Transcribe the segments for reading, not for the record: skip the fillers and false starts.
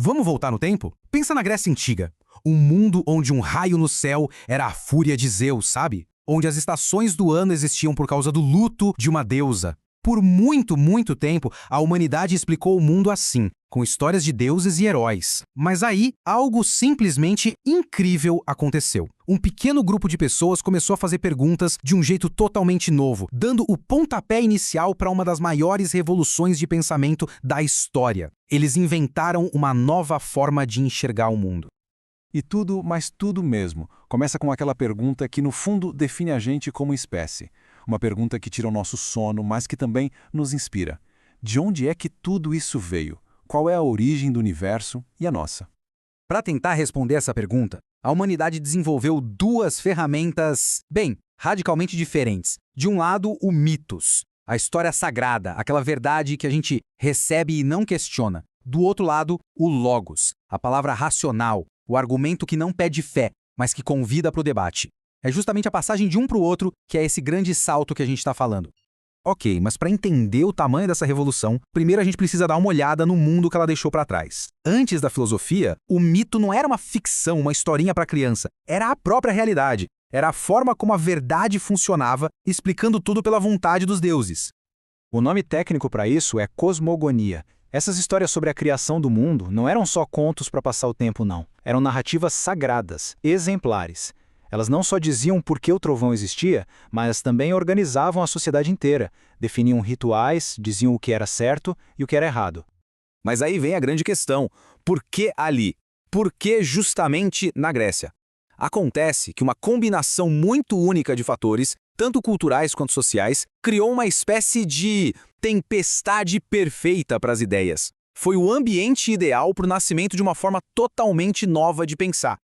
Vamos voltar no tempo? Pensa na Grécia Antiga. Um mundo onde um raio no céu era a fúria de Zeus, sabe? Onde as estações do ano existiam por causa do luto de uma deusa. Por muito, muito tempo, a humanidade explicou o mundo assim, com histórias de deuses e heróis. Mas aí, algo simplesmente incrível aconteceu. Um pequeno grupo de pessoas começou a fazer perguntas de um jeito totalmente novo, dando o pontapé inicial para uma das maiores revoluções de pensamento da história. Eles inventaram uma nova forma de enxergar o mundo. E tudo, mas tudo mesmo, começa com aquela pergunta que no fundo define a gente como espécie. Uma pergunta que tira o nosso sono, mas que também nos inspira. De onde é que tudo isso veio? Qual é a origem do universo e a nossa? Para tentar responder essa pergunta, a humanidade desenvolveu duas ferramentas, radicalmente diferentes. De um lado, o mitos, a história sagrada, aquela verdade que a gente recebe e não questiona. Do outro lado, o logos, a palavra racional, o argumento que não pede fé, mas que convida para o debate. É justamente a passagem de um para o outro que é esse grande salto que a gente está falando. Ok, mas para entender o tamanho dessa revolução, primeiro a gente precisa dar uma olhada no mundo que ela deixou para trás. Antes da filosofia, o mito não era uma ficção, uma historinha para criança. Era a própria realidade. Era a forma como a verdade funcionava, explicando tudo pela vontade dos deuses. O nome técnico para isso é cosmogonia. Essas histórias sobre a criação do mundo não eram só contos para passar o tempo, não. Eram narrativas sagradas, exemplares. Elas não só diziam por que o trovão existia, mas também organizavam a sociedade inteira, definiam rituais, diziam o que era certo e o que era errado. Mas aí vem a grande questão: por que ali? Por que justamente na Grécia? Acontece que uma combinação muito única de fatores, tanto culturais quanto sociais, criou uma espécie de tempestade perfeita para as ideias. Foi o ambiente ideal para o nascimento de uma forma totalmente nova de pensar.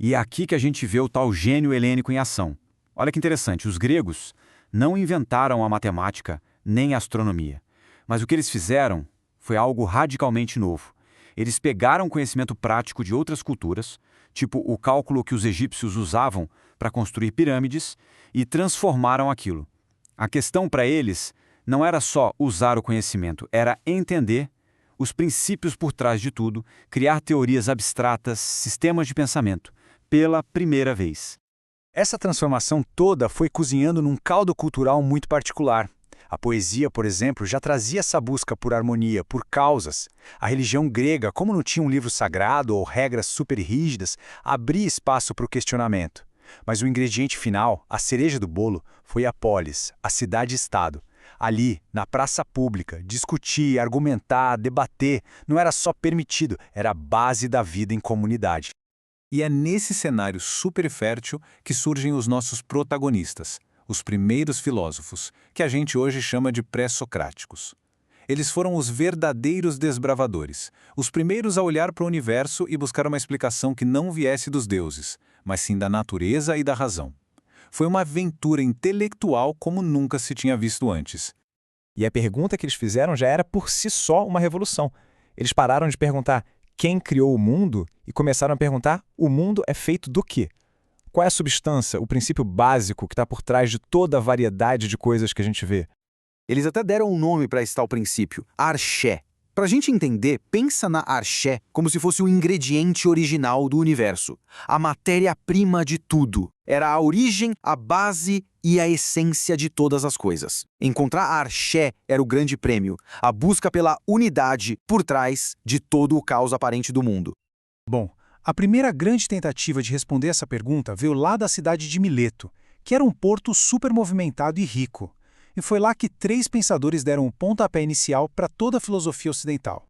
E é aqui que a gente vê o tal gênio helênico em ação. Olha que interessante, os gregos não inventaram a matemática nem a astronomia. Mas o que eles fizeram foi algo radicalmente novo. Eles pegaram conhecimento prático de outras culturas, tipo o cálculo que os egípcios usavam para construir pirâmides, e transformaram aquilo. A questão para eles não era só usar o conhecimento, era entender os princípios por trás de tudo, criar teorias abstratas, sistemas de pensamento, pela primeira vez. Essa transformação toda foi cozinhando num caldo cultural muito particular. A poesia, por exemplo, já trazia essa busca por harmonia, por causas. A religião grega, como não tinha um livro sagrado ou regras super rígidas, abria espaço para o questionamento. Mas o ingrediente final, a cereja do bolo, foi a polis, a cidade-estado. Ali, na praça pública, discutir, argumentar, debater, não era só permitido, era a base da vida em comunidade. E é nesse cenário super fértil que surgem os nossos protagonistas, os primeiros filósofos, que a gente hoje chama de pré-socráticos. Eles foram os verdadeiros desbravadores, os primeiros a olhar para o universo e buscar uma explicação que não viesse dos deuses, mas sim da natureza e da razão. Foi uma aventura intelectual como nunca se tinha visto antes. E a pergunta que eles fizeram já era por si só uma revolução. Eles pararam de perguntar quem criou o mundo e começaram a perguntar: o mundo é feito do quê? Qual é a substância, o princípio básico que está por trás de toda a variedade de coisas que a gente vê? Eles até deram um nome para esse tal princípio, arché. Para a gente entender, pensa na arché como se fosse o ingrediente original do universo, a matéria-prima de tudo. Era a origem, a base e a essência de todas as coisas. Encontrar a arché era o grande prêmio, a busca pela unidade por trás de todo o caos aparente do mundo. Bom, a primeira grande tentativa de responder essa pergunta veio lá da cidade de Mileto, que era um porto super movimentado e rico. E foi lá que 3 pensadores deram o pontapé inicial para toda a filosofia ocidental.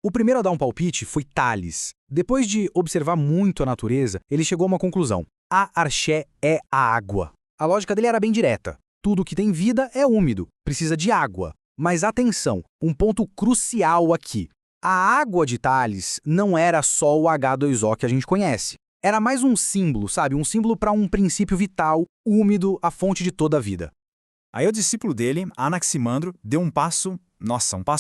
O primeiro a dar um palpite foi Tales. Depois de observar muito a natureza, ele chegou a uma conclusão. A arché é a água. A lógica dele era bem direta. Tudo que tem vida é úmido, precisa de água. Mas atenção, um ponto crucial aqui. A água de Tales não era só o H2O que a gente conhece. Era mais um símbolo, sabe? Um símbolo para um princípio vital, úmido, a fonte de toda a vida. Aí o discípulo dele, Anaximandro, deu um passo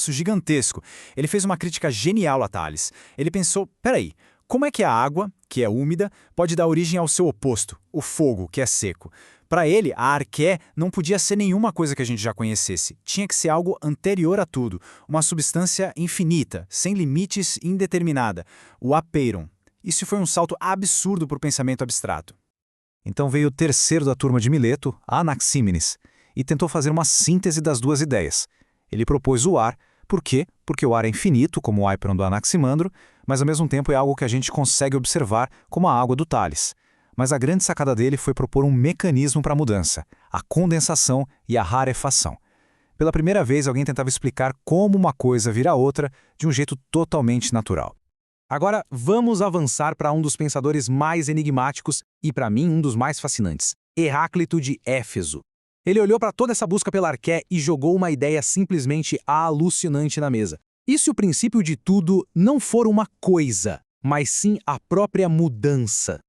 gigantesco. Ele fez uma crítica genial a Tales. Ele pensou, peraí, como é que a água, que é úmida, pode dar origem ao seu oposto, o fogo, que é seco? Para ele, a arqué não podia ser nenhuma coisa que a gente já conhecesse. Tinha que ser algo anterior a tudo, uma substância infinita, sem limites, indeterminada, o apeiron. Isso foi um salto absurdo para o pensamento abstrato. Então veio o terceiro da turma de Mileto, Anaxímenes, e tentou fazer uma síntese das duas ideias. Ele propôs o ar. Por quê? Porque o ar é infinito, como o apeiron do Anaximandro, mas ao mesmo tempo é algo que a gente consegue observar, como a água do Tales. Mas a grande sacada dele foi propor um mecanismo para a mudança, a condensação e a rarefação. Pela primeira vez, alguém tentava explicar como uma coisa vira outra de um jeito totalmente natural. Agora, vamos avançar para um dos pensadores mais enigmáticos e, para mim, um dos mais fascinantes, Heráclito de Éfeso. Ele olhou para toda essa busca pela arqué e jogou uma ideia simplesmente alucinante na mesa. E se o princípio de tudo não for uma coisa, mas sim a própria mudança?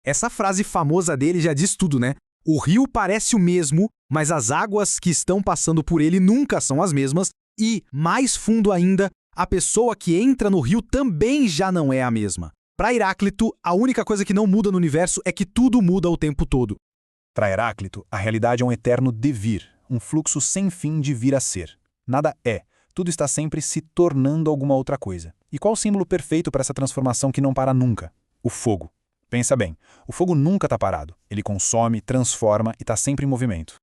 Essa frase famosa dele já diz tudo, né? O rio parece o mesmo, mas as águas que estão passando por ele nunca são as mesmas e, mais fundo ainda, a pessoa que entra no rio também já não é a mesma. Para Heráclito, a única coisa que não muda no universo é que tudo muda o tempo todo. Para Heráclito, a realidade é um eterno devir, um fluxo sem fim de vir a ser. Nada é, tudo está sempre se tornando alguma outra coisa. E qual o símbolo perfeito para essa transformação que não para nunca? O fogo. Pensa bem, o fogo nunca está parado. Ele consome, transforma e está sempre em movimento.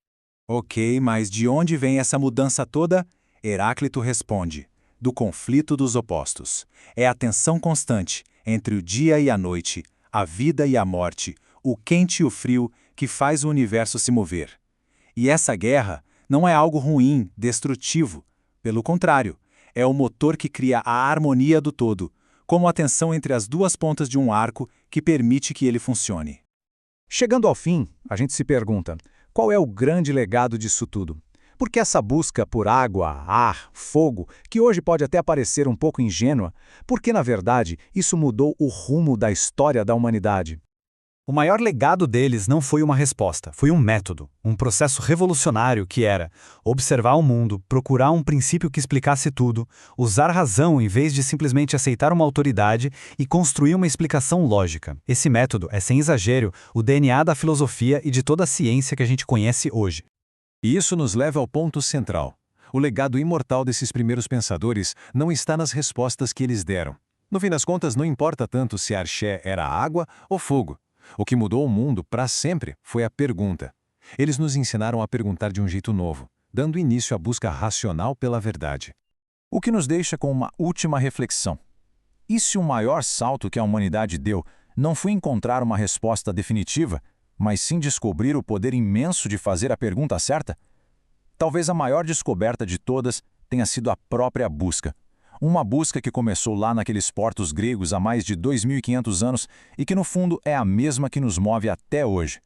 Ok, mas de onde vem essa mudança toda? Heráclito responde: do conflito dos opostos. É a tensão constante entre o dia e a noite, a vida e a morte, o quente e o frio que faz o universo se mover. E essa guerra não é algo ruim, destrutivo. Pelo contrário, é o motor que cria a harmonia do todo, como a tensão entre as duas pontas de um arco que permite que ele funcione. Chegando ao fim, a gente se pergunta, qual é o grande legado disso tudo? Por que essa busca por água, ar, fogo, que hoje pode até parecer um pouco ingênua, porque, na verdade, isso mudou o rumo da história da humanidade? O maior legado deles não foi uma resposta, foi um método, um processo revolucionário que era observar o mundo, procurar um princípio que explicasse tudo, usar razão em vez de simplesmente aceitar uma autoridade e construir uma explicação lógica. Esse método é, sem exagero, o DNA da filosofia e de toda a ciência que a gente conhece hoje. E isso nos leva ao ponto central. O legado imortal desses primeiros pensadores não está nas respostas que eles deram. No fim das contas, não importa tanto se a arché era água ou fogo. O que mudou o mundo para sempre foi a pergunta. Eles nos ensinaram a perguntar de um jeito novo, dando início à busca racional pela verdade. O que nos deixa com uma última reflexão. E se o maior salto que a humanidade deu não foi encontrar uma resposta definitiva, mas sim descobrir o poder imenso de fazer a pergunta certa? Talvez a maior descoberta de todas tenha sido a própria busca. Uma busca que começou lá naqueles portos gregos há mais de 2.500 anos e que, no fundo, é a mesma que nos move até hoje.